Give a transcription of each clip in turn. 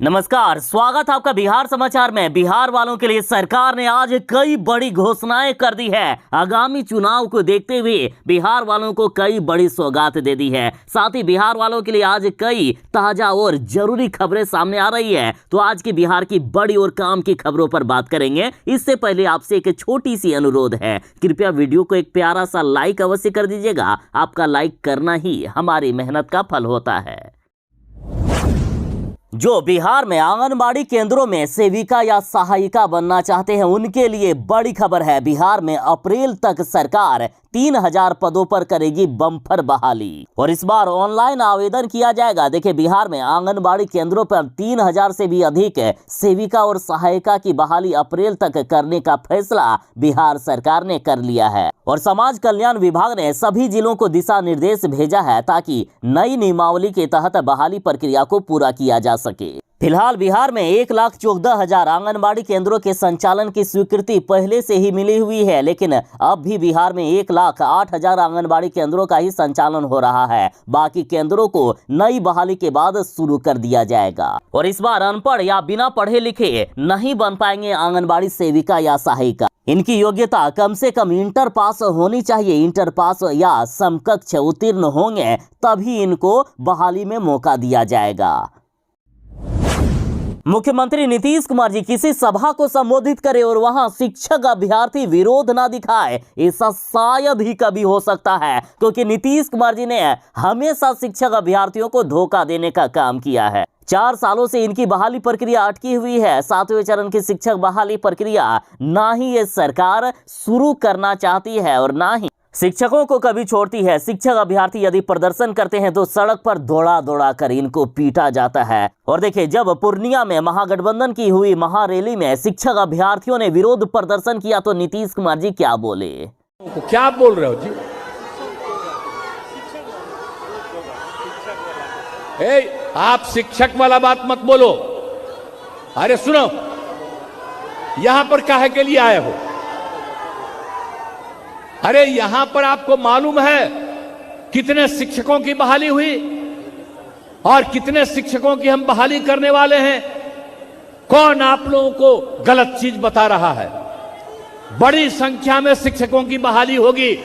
नमस्कार, स्वागत है आपका बिहार समाचार में। बिहार वालों के लिए सरकार ने आज कई बड़ी घोषणाएं कर दी है। आगामी चुनाव को देखते हुए बिहार वालों को कई बड़ी सौगात दे दी है। साथ ही बिहार वालों के लिए आज कई ताजा और जरूरी खबरें सामने आ रही है। तो आज की बिहार की बड़ी और काम की खबरों पर बात करेंगे। इससे पहले आपसे एक छोटी सी अनुरोध है, कृपया वीडियो को एक प्यारा सा लाइक अवश्य कर दीजिएगा। आपका लाइक करना ही हमारी मेहनत का फल होता है। जो बिहार में आंगनबाड़ी केंद्रों में सेविका या सहायिका बनना चाहते हैं उनके लिए बड़ी खबर है। बिहार में अप्रैल तक सरकार 3000 पदों पर करेगी बम्पर बहाली और इस बार ऑनलाइन आवेदन किया जाएगा। देखिए, बिहार में आंगनबाड़ी केंद्रों पर 3000 से भी अधिक सेविका और सहायिका की बहाली अप्रैल तक करने का फैसला बिहार सरकार ने कर लिया है और समाज कल्याण विभाग ने सभी जिलों को दिशा निर्देश भेजा है ताकि नई नियमावली के तहत बहाली प्रक्रिया को पूरा किया जा सके। फिलहाल बिहार में 1,14,000 आंगनबाड़ी केंद्रों के संचालन की स्वीकृति पहले से ही मिली हुई है, लेकिन अब भी बिहार में 1,08,000 आंगनबाड़ी केंद्रों का ही संचालन हो रहा है। बाकी केंद्रों को नई बहाली के बाद शुरू कर दिया जाएगा और इस बार अनपढ़ या बिना पढ़े लिखे नहीं बन पाएंगे आंगनबाड़ी सेविका या सहायिका। इनकी योग्यता कम से कम इंटर पास होनी चाहिए। इंटर पास या समकक्ष उत्तीर्ण होंगे तभी इनको बहाली में मौका दिया जाएगा। मुख्यमंत्री नीतीश कुमार जी किसी सभा को संबोधित करें और वहां शिक्षक अभ्यर्थी विरोध ना दिखाए, ऐसा शायद ही कभी हो सकता है, क्योंकि नीतीश कुमार जी ने हमेशा शिक्षक अभ्यर्थियों को धोखा देने का काम किया है। 4 सालों से इनकी बहाली प्रक्रिया अटकी हुई है। 7वें चरण की शिक्षक बहाली प्रक्रिया ना ही ये सरकार शुरू करना चाहती है और ना ही शिक्षकों को कभी छोड़ती है। शिक्षक अभ्यर्थी यदि प्रदर्शन करते हैं तो सड़क पर दौड़ा दौड़ा कर इनको पीटा जाता है। और देखिए, जब पूर्णिया में महागठबंधन की हुई महारैली में शिक्षक अभ्यर्थियों ने विरोध प्रदर्शन किया तो नीतीश कुमार जी क्या बोले? क्या बोल रहे हो जी? आप शिक्षक वाला बात मत बोलो। अरे सुनो, यहां पर काहे के लिए आए हो? अरे यहां पर आपको मालूम है कितने शिक्षकों की बहाली हुई और कितने शिक्षकों की हम बहाली करने वाले हैं? कौन आप लोगों को गलत चीज बता रहा है? बड़ी संख्या में शिक्षकों की बहाली होगी।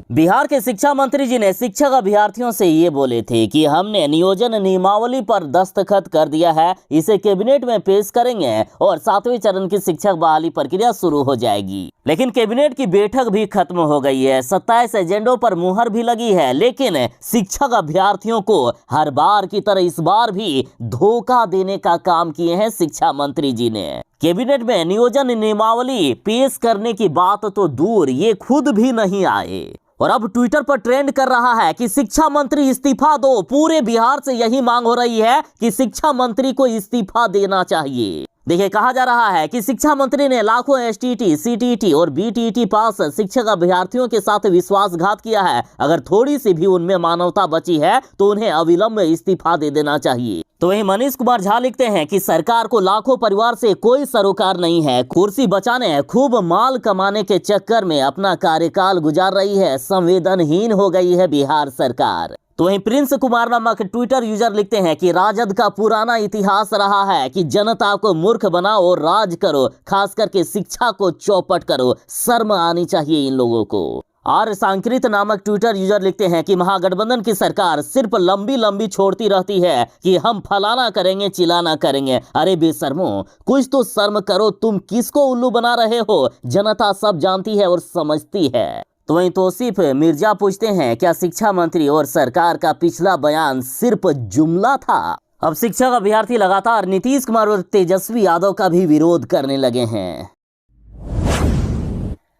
बिहार के शिक्षा मंत्री जी ने शिक्षक अभ्यर्थियों से ये बोले थे कि हमने नियोजन नियमावली पर दस्तखत कर दिया है, इसे कैबिनेट में पेश करेंगे और 7वें चरण की शिक्षक बहाली प्रक्रिया शुरू हो जाएगी। लेकिन कैबिनेट की बैठक भी खत्म हो गई है। 27 एजेंडों पर मुहर भी लगी है, लेकिन शिक्षक अभ्यर्थियों को हर बार की तरह इस बार भी धोखा देने का काम किए हैं शिक्षा मंत्री जी ने। कैबिनेट में नियोजन नियमावली पेश करने की बात तो दूर, ये खुद भी नहीं आए और अब ट्विटर पर ट्रेंड कर रहा है कि शिक्षा मंत्री इस्तीफा दो। पूरे बिहार से यही मांग हो रही है कि शिक्षा मंत्री को इस्तीफा देना चाहिए। देखिए, कहा जा रहा है कि शिक्षा मंत्री ने लाखों एसटीटी, सीटीटी और बीटीटी पास शिक्षक अभ्यर्थियों के साथ विश्वासघात किया है। अगर थोड़ी सी भी उनमें मानवता बची है तो उन्हें अविलंब इस्तीफा दे देना चाहिए। तो वहीं मनीष कुमार झा लिखते हैं कि सरकार को लाखों परिवार से कोई सरोकार नहीं है। कुर्सी बचाने, खूब माल कमाने के चक्कर में अपना कार्यकाल गुजार रही है। संवेदनहीन हो गई है बिहार सरकार। तो वहीं प्रिंस कुमार नामक ट्विटर यूजर लिखते हैं कि राजद का पुराना इतिहास रहा है कि जनता को मूर्ख बनाओ और राज करो, खास करके शिक्षा को चौपट करो। शर्म आनी चाहिए इन लोगों को। और सांकृत नामक ट्विटर यूजर लिखते हैं कि महागठबंधन की सरकार सिर्फ लंबी लंबी छोड़ती रहती है कि हम फलाना करेंगे, चिलाना करेंगे। अरे बेशर्मो, कुछ तो शर्म करो। तुम किसको उल्लू बना रहे हो? जनता सब जानती है और समझती है। तो वहीं तौसीफ मिर्जा पूछते हैं, क्या शिक्षा मंत्री और सरकार का पिछला बयान सिर्फ जुमला था? अब शिक्षक अभ्यर्थी लगातार नीतीश कुमार और तेजस्वी यादव का भी विरोध करने लगे हैं।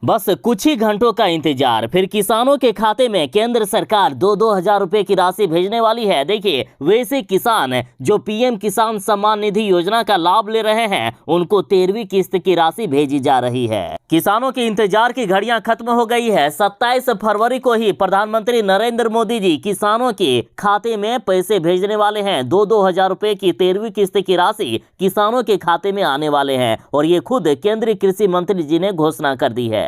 बस कुछ ही घंटों का इंतजार, फिर किसानों के खाते में केंद्र सरकार 2-2 हजार रुपए की राशि भेजने वाली है। देखिए, वैसे किसान जो पीएम किसान सम्मान निधि योजना का लाभ ले रहे हैं उनको 13वीं किस्त की राशि भेजी जा रही है। किसानों के इंतजार की घड़ियां खत्म हो गई है। 27 फरवरी को ही प्रधानमंत्री नरेंद्र मोदी जी किसानों के खाते में पैसे भेजने वाले हैं। 2-2 हजार रुपए की 13वीं किस्त की राशि किसानों के खाते में आने वाले हैं और ये खुद केंद्रीय कृषि मंत्री जी ने घोषणा कर दी है।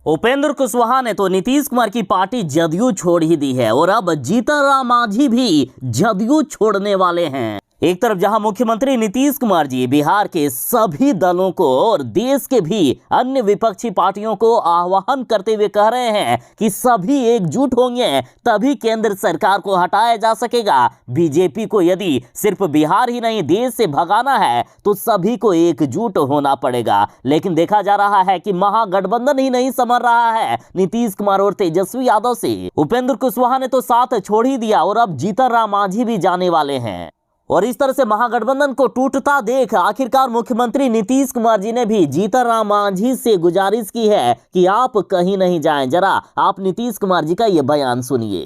उपेंद्र कुशवाहा ने तो नीतीश कुमार की पार्टी जदयू छोड़ ही दी है और अब जीतन राम मांझी भी जदयू छोड़ने वाले हैं। एक तरफ जहां मुख्यमंत्री नीतीश कुमार जी बिहार के सभी दलों को और देश के भी अन्य विपक्षी पार्टियों को आह्वान करते हुए कह रहे हैं कि सभी एकजुट होंगे तभी केंद्र सरकार को हटाया जा सकेगा। बीजेपी को यदि सिर्फ बिहार ही नहीं देश से भगाना है तो सभी को एकजुट होना पड़ेगा। लेकिन देखा जा रहा है कि महागठबंधन ही नहीं समझ रहा है नीतीश कुमार और तेजस्वी यादव से। उपेंद्र कुशवाहा ने तो साथ छोड़ ही दिया और अब जीतन राम मांझी भी जाने वाले हैं। और इस तरह से महागठबंधन को टूटता देख आखिरकार मुख्यमंत्री नीतीश कुमार जी ने भी जीतन राम मांझी से गुजारिश की है कि आप कहीं नहीं जाएं। जरा आप नीतीश कुमार जी का ये बयान सुनिए।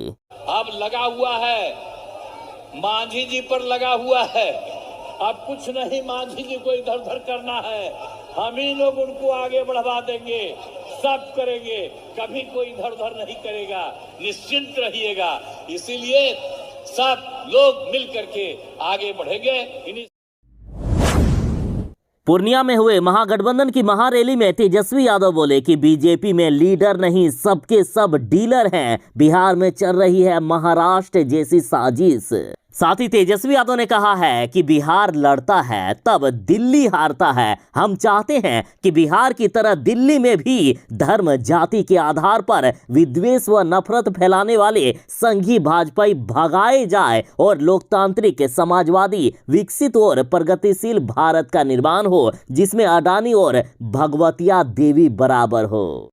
अब लगा हुआ है, मांझी जी पर लगा हुआ है, अब कुछ नहीं मांझी जी को इधर उधर करना है, हम ही लोग उनको आगे बढ़वा देंगे, सब करेंगे, कभी कोई इधर उधर नहीं करेगा, निश्चिंत रहिएगा। इसीलिए सब लोग मिल करके आगे बढ़ेंगे। पूर्णिया में हुए महागठबंधन की महारैली में तेजस्वी यादव बोले कि बीजेपी में लीडर नहीं सबके सब डीलर हैं। बिहार में चल रही है महाराष्ट्र जैसी साजिश। साथ ही तेजस्वी यादव ने कहा है कि बिहार लड़ता है तब दिल्ली हारता है। हम चाहते हैं कि बिहार की तरह दिल्ली में भी धर्म जाति के आधार पर विद्वेष व नफरत फैलाने वाले संघी भाजपाई भगाए जाए और लोकतांत्रिक समाजवादी विकसित और प्रगतिशील भारत का निर्माण हो जिसमें अडानी और भगवतिया देवी बराबर हो।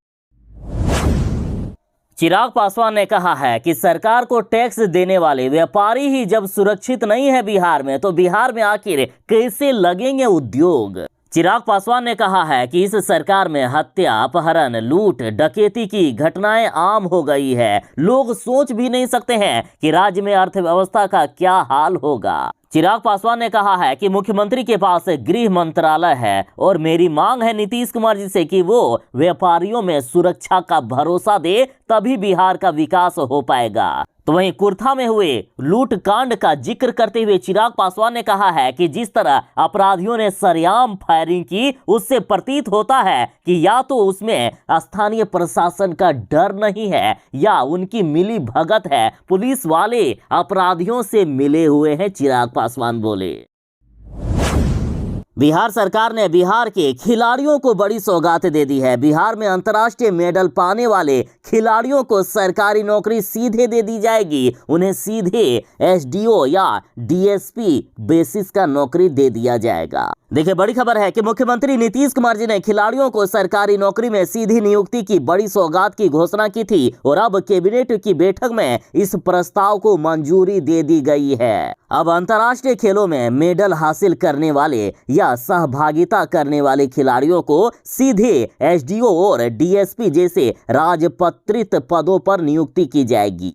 चिराग पासवान ने कहा है कि सरकार को टैक्स देने वाले व्यापारी ही जब सुरक्षित नहीं है बिहार में तो बिहार में आखिर कैसे लगेंगे उद्योग। चिराग पासवान ने कहा है कि इस सरकार में हत्या, अपहरण, लूट, डकैती की घटनाएं आम हो गई है। लोग सोच भी नहीं सकते हैं कि राज्य में अर्थव्यवस्था का क्या हाल होगा। चिराग पासवान ने कहा है कि मुख्यमंत्री के पास गृह मंत्रालय है और मेरी मांग है नीतीश कुमार जी से कि वो व्यापारियों में सुरक्षा का भरोसा दे तभी बिहार का विकास हो पाएगा। तो वहीं कुर्था में हुए लूट कांड का जिक्र करते हुए चिराग पासवान ने कहा है कि जिस तरह अपराधियों ने सरेआम फायरिंग की उससे प्रतीत होता है कि या तो उसमें स्थानीय प्रशासन का डर नहीं है या उनकी मिली भगत है। पुलिस वाले अपराधियों से मिले हुए हैं, चिराग पासवान बोले। बिहार सरकार ने बिहार के खिलाड़ियों को बड़ी सौगात दे दी है। बिहार में अंतर्राष्ट्रीय मेडल पाने वाले खिलाड़ियों को सरकारी नौकरी सीधे दे दी जाएगी। उन्हें सीधे एसडीओ या डीएसपी बेसिस का नौकरी दे दिया जाएगा। देखिए, बड़ी खबर है कि मुख्यमंत्री नीतीश कुमार जी ने खिलाड़ियों को सरकारी नौकरी में सीधी नियुक्ति की बड़ी सौगात की घोषणा की थी और अब कैबिनेट की बैठक में इस प्रस्ताव को मंजूरी दे दी गई है। अब अंतर्राष्ट्रीय खेलों में मेडल हासिल करने वाले या सहभागिता करने वाले खिलाड़ियों को सीधे एसडीओ और डीएसपी जैसे राजपत्रित पदों पर नियुक्ति की जाएगी।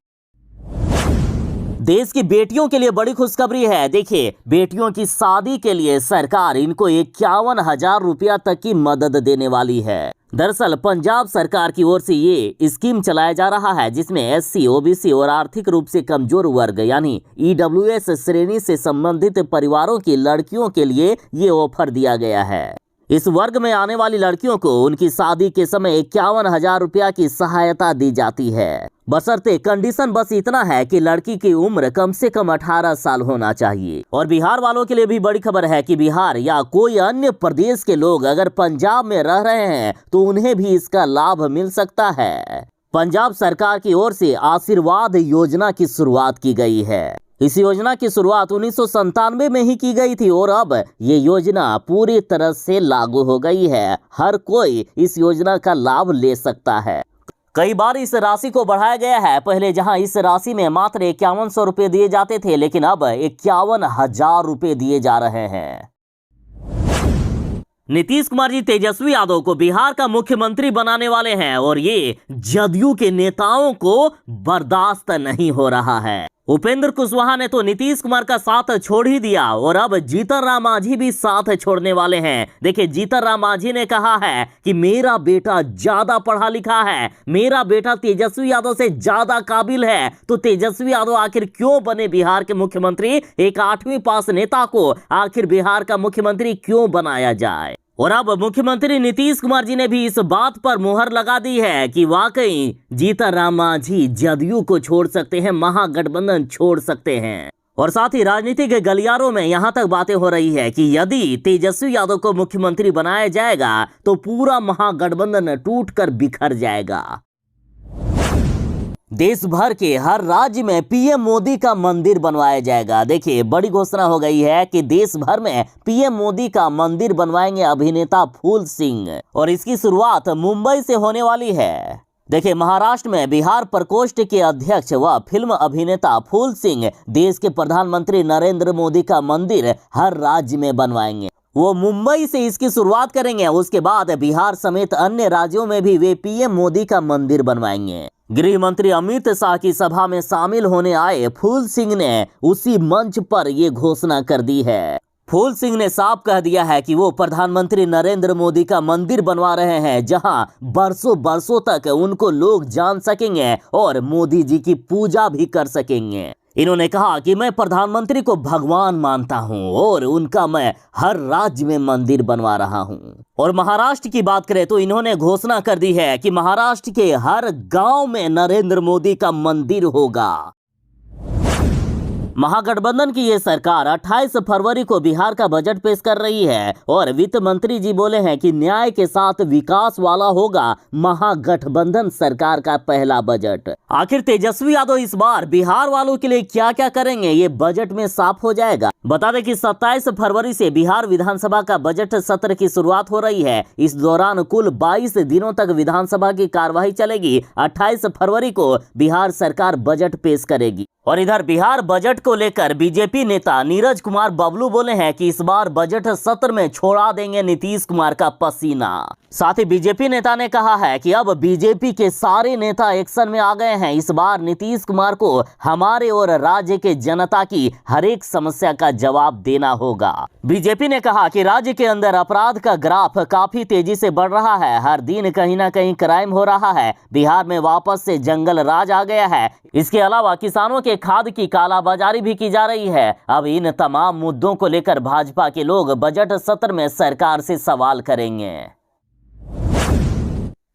देश की बेटियों के लिए बड़ी खुशखबरी है। देखिए, बेटियों की शादी के लिए सरकार इनको 51,000 रुपया तक की मदद देने वाली है। दरअसल पंजाब सरकार की ओर से ये स्कीम चलाया जा रहा है जिसमें एससी, ओबीसी और आर्थिक रूप से कमजोर वर्ग यानी ईडब्ल्यूएस श्रेणी से संबंधित परिवारों की लड़कियों के लिए ये ऑफर दिया गया है। इस वर्ग में आने वाली लड़कियों को उनकी शादी के समय 51,000 रुपया की सहायता दी जाती है। बशर्ते कंडीशन बस इतना है कि लड़की की उम्र कम से कम 18 साल होना चाहिए। और बिहार वालों के लिए भी बड़ी खबर है कि बिहार या कोई अन्य प्रदेश के लोग अगर पंजाब में रह रहे हैं तो उन्हें भी इसका लाभ मिल सकता है। पंजाब सरकार की ओर से आशीर्वाद योजना की शुरुआत की गई है। इस योजना की शुरुआत 1997 में ही की गई थी और अब ये योजना पूरी तरह से लागू हो गई है। हर कोई इस योजना का लाभ ले सकता है। कई बार इस राशि को बढ़ाया गया है। पहले जहां इस राशि में मात्र 5100 रुपए दिए जाते थे, लेकिन अब 51,000 रुपए दिए जा रहे हैं। नीतीश कुमार जी तेजस्वी यादव को बिहार का मुख्यमंत्री बनाने वाले हैं और ये जदयू के नेताओं को बर्दाश्त नहीं हो रहा है। उपेंद्र कुशवाहा ने तो नीतीश कुमार का साथ छोड़ ही दिया और अब जीतन राम मांझी भी साथ छोड़ने वाले हैं। देखिए, जीतन राम मांझी ने कहा है कि मेरा बेटा ज्यादा पढ़ा लिखा है, मेरा बेटा तेजस्वी यादव से ज्यादा काबिल है, तो तेजस्वी यादव आखिर क्यों बने बिहार के मुख्यमंत्री? एक 8वीं पास नेता को आखिर बिहार का मुख्यमंत्री क्यों बनाया जाए? और अब मुख्यमंत्री नीतीश कुमार जी ने भी इस बात पर मुहर लगा दी है कि वाकई जीतन मांझी जदयू को छोड़ सकते हैं, महागठबंधन छोड़ सकते हैं। और साथ ही राजनीति के गलियारों में यहां तक बातें हो रही है कि यदि तेजस्वी यादव को मुख्यमंत्री बनाया जाएगा तो पूरा महागठबंधन टूटकर बिखर जाएगा। देश भर के हर राज्य में पीएम मोदी का मंदिर बनवाया जाएगा। देखिए, बड़ी घोषणा हो गई है कि देश भर में पीएम मोदी का मंदिर बनवाएंगे अभिनेता फूल सिंह, और इसकी शुरुआत मुंबई से होने वाली है। देखिए, महाराष्ट्र में बिहार प्रकोष्ठ के अध्यक्ष व फिल्म अभिनेता फूल सिंह देश के प्रधानमंत्री नरेंद्र मोदी का मंदिर हर राज्य में बनवाएंगे। वो मुंबई से इसकी शुरुआत करेंगे, उसके बाद बिहार समेत अन्य राज्यों में भी वे पीएम मोदी का मंदिर बनवाएंगे। गृह मंत्री अमित शाह की सभा में शामिल होने आए फूल सिंह ने उसी मंच पर ये घोषणा कर दी है। फूल सिंह ने साफ कह दिया है कि वो प्रधानमंत्री नरेंद्र मोदी का मंदिर बनवा रहे हैं, जहां बरसों बरसों तक उनको लोग जान सकेंगे और मोदी जी की पूजा भी कर सकेंगे। इन्होंने कहा कि मैं प्रधानमंत्री को भगवान मानता हूं और उनका मैं हर राज्य में मंदिर बनवा रहा हूं। और महाराष्ट्र की बात करें तो इन्होंने घोषणा कर दी है कि महाराष्ट्र के हर गांव में नरेंद्र मोदी का मंदिर होगा। महागठबंधन की ये सरकार 28 फरवरी को बिहार का बजट पेश कर रही है और वित्त मंत्री जी बोले हैं कि न्याय के साथ विकास वाला होगा महागठबंधन सरकार का पहला बजट। आखिर तेजस्वी यादव इस बार बिहार वालों के लिए क्या क्या करेंगे, ये बजट में साफ हो जाएगा। बता दें कि 27 फरवरी से बिहार विधानसभा का बजट सत्र की शुरुआत हो रही है। इस दौरान कुल 22 दिनों तक विधानसभा की कार्यवाही चलेगी। 28 फरवरी को बिहार सरकार बजट पेश करेगी। और इधर बिहार बजट को लेकर बीजेपी नेता नीरज कुमार बबलू बोले हैं कि इस बार बजट सत्र में छोड़ा देंगे नीतीश कुमार का पसीना। साथ ही बीजेपी नेता ने कहा है कि अब बीजेपी के सारे नेता एक्शन में आ गए हैं। इस बार नीतीश कुमार को हमारे और राज्य के जनता की हर एक समस्या का जवाब देना होगा। बीजेपी ने कहा कि राज्य के अंदर अपराध का ग्राफ काफी तेजी से बढ़ रहा है। हर दिन कहीं ना कहीं क्राइम हो रहा है। बिहार में वापस से जंगल राज आ गया है। इसके अलावा किसानों के खाद की कालाबाजारी भी की जा रही है। अब इन तमाम मुद्दों को लेकर भाजपा के लोग बजट सत्र में सरकार से सवाल करेंगे।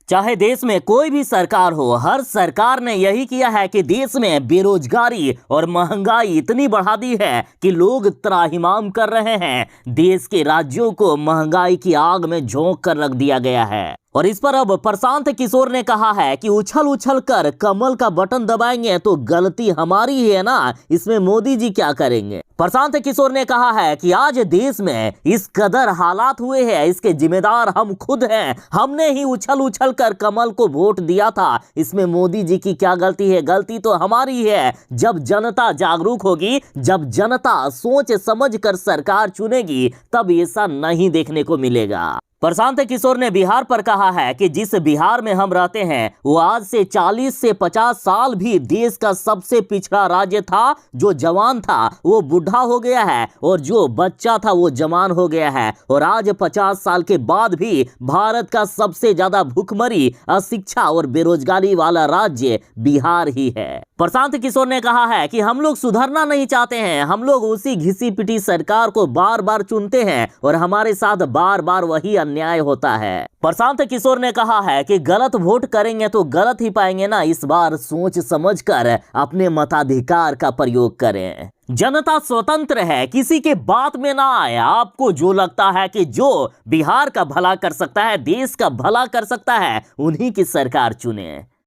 चाहे देश में कोई भी सरकार हो, हर सरकार ने यही किया है कि देश में बेरोजगारी और महंगाई इतनी बढ़ा दी है कि लोग त्राहिमाम कर रहे हैं। देश के राज्यों को महंगाई की आग में झोंक कर रख दिया गया है। और इस पर अब प्रशांत किशोर ने कहा है कि उछल उछल कर कमल का बटन दबाएंगे तो गलती हमारी ही है ना, इसमें मोदी जी क्या करेंगे। प्रशांत किशोर ने कहा है कि आज देश में इस कदर हालात हुए हैं, इसके जिम्मेदार हम खुद हैं। हमने ही उछल उछल कर कमल को वोट दिया था, इसमें मोदी जी की क्या गलती है। गलती तो हमारी है। जब जनता जागरूक होगी, जब जनता सोच समझ कर सरकार चुनेगी, तब ऐसा नहीं देखने को मिलेगा। प्रशांत किशोर ने बिहार पर कहा है कि जिस बिहार में हम रहते हैं वो आज से 40 से 50 साल भी देश का सबसे पिछड़ा राज्य था। जो जवान था वो बूढ़ा हो गया है और जो बच्चा था वो जवान हो गया है। और आज 50 साल के बाद भी भारत का सबसे ज्यादा भूखमरी, अशिक्षा और बेरोजगारी वाला राज्य बिहार ही है। प्रशांत किशोर ने कहा है कि हम लोग सुधरना नहीं चाहते हैं। हम लोग उसी घिसी पिटी सरकार को बार बार चुनते हैं और हमारे साथ बार बार वही अन्याय होता है। प्रशांत किशोर ने कहा है कि गलत वोट करेंगे तो गलत ही पाएंगे ना। इस बार सोच समझकर अपने मताधिकार का प्रयोग करें। जनता स्वतंत्र है, किसी के बात में ना आए। आपको जो लगता है कि जो बिहार का भला कर सकता है, देश का भला कर सकता है, उन्हीं की सरकार चुने।